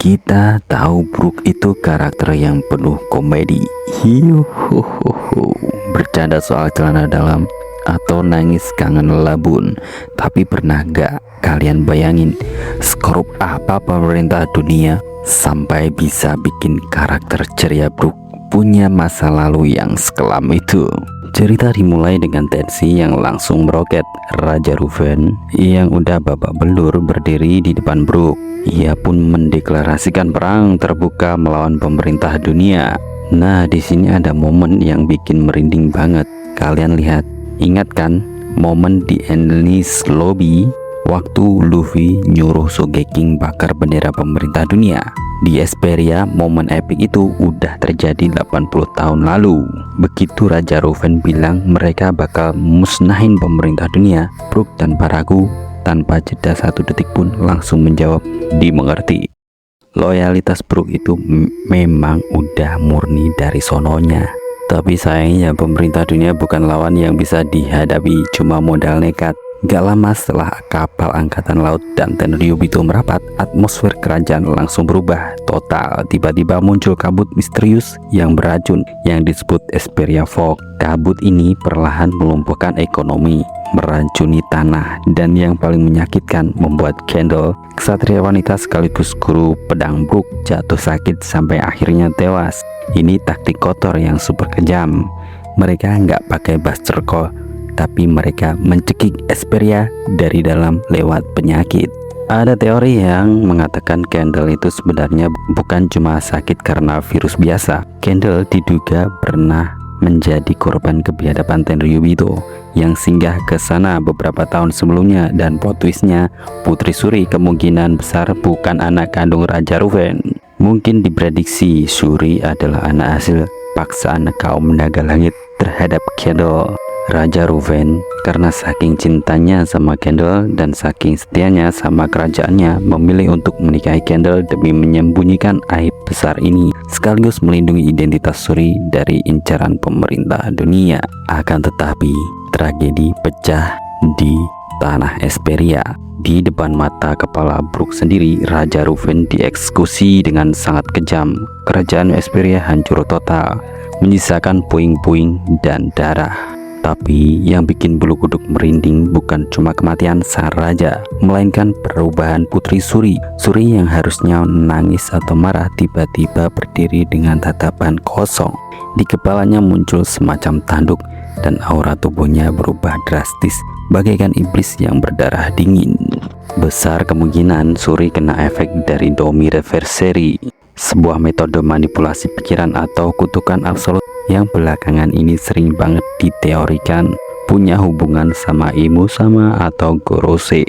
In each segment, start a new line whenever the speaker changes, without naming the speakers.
Kita tahu Brook itu karakter yang penuh komedi. Hiuhuhuhu, bercanda soal celana dalam atau nangis kangen labun. Tapi pernah gak kalian bayangin skorup apa pemerintah dunia sampai bisa bikin karakter ceria Brook punya masa lalu yang sekelam itu? Cerita dimulai dengan tensi yang langsung meroket. Raja Ruven yang udah babak belur berdiri di depan Brook. Ia pun mendeklarasikan perang terbuka melawan pemerintah dunia. Nah, di sini ada momen yang bikin merinding banget. Kalian lihat, ingat kan momen di Enies Lobby waktu Luffy nyuruh Sogeking bakar bendera pemerintah dunia? Di Esperia, momen epik itu udah terjadi 80 tahun lalu. Begitu Raja Ruven bilang mereka bakal musnahin pemerintah dunia, Brook tanpa ragu, tanpa jeda 1 detik pun langsung menjawab, dimengerti. Loyalitas Brook itu memang udah murni dari sononya. Tapi sayangnya pemerintah dunia bukan lawan yang bisa dihadapi cuma modal nekat. Gak lama setelah kapal angkatan laut dan Tenryubito merapat, atmosfer kerajaan langsung berubah total. Tiba-tiba muncul kabut misterius yang beracun yang disebut Esperia Fog. Kabut ini perlahan melumpuhkan ekonomi, meracuni tanah, dan yang paling menyakitkan membuat Candle, ksatria wanita sekaligus guru pedang Brook, jatuh sakit sampai akhirnya tewas. Ini taktik kotor yang super kejam. Mereka nggak pakai Buster Call, tapi mereka mencekik Esperia dari dalam lewat penyakit. Ada teori yang mengatakan Candle itu sebenarnya bukan cuma sakit karena virus biasa. Candle diduga pernah menjadi korban kebiadaban Tenryubito yang singgah ke sana beberapa tahun sebelumnya, dan plot twistnya Putri Shuri kemungkinan besar bukan anak kandung Raja Ruven. Mungkin diprediksi Shuri adalah anak hasil paksaan kaum naga langit terhadap Candle. Raja Ruven karena saking cintanya sama Candle dan saking setianya sama kerajaannya memilih untuk menikahi Candle demi menyembunyikan aib besar ini, sekaligus melindungi identitas Shuri dari incaran pemerintah dunia. Akan tetapi tragedi pecah di tanah Esperia. Di depan mata kepala Brook sendiri, Raja Ruven dieksekusi dengan sangat kejam. Kerajaan Esperia hancur total, menyisakan puing-puing dan darah. Tapi yang bikin bulu kuduk merinding bukan cuma kematian sang raja, melainkan perubahan Putri Shuri. Shuri yang harusnya nangis atau marah tiba-tiba berdiri dengan tatapan kosong. Di kepalanya muncul semacam tanduk dan aura tubuhnya berubah drastis, bagaikan iblis yang berdarah dingin. Besar kemungkinan Shuri kena efek dari Domi Reverseri, sebuah metode manipulasi pikiran atau kutukan absolut yang belakangan ini sering banget diteorikan punya hubungan sama Imu sama atau Gorose.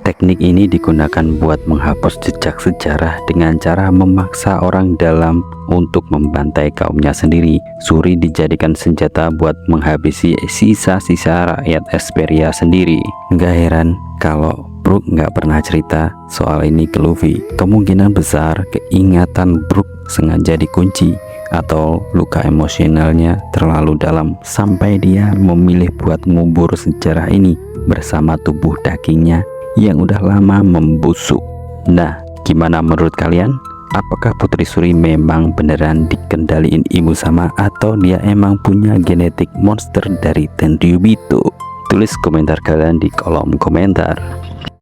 Teknik ini digunakan buat menghapus jejak sejarah dengan cara memaksa orang dalam untuk membantai kaumnya sendiri. Shuri dijadikan senjata buat menghabisi sisa-sisa rakyat Esperia sendiri. Nggak heran kalau Brook nggak pernah cerita soal ini ke Luffy. Kemungkinan besar keingatan Brook sengaja dikunci atau luka emosionalnya terlalu dalam sampai dia memilih buat ngubur sejarah ini bersama tubuh dagingnya yang udah lama membusuk. Nah, gimana menurut kalian? Apakah Putri Shuri memang beneran dikendaliin Imu sama atau dia emang punya genetik monster dari Tenryubito? Tulis komentar kalian di kolom komentar.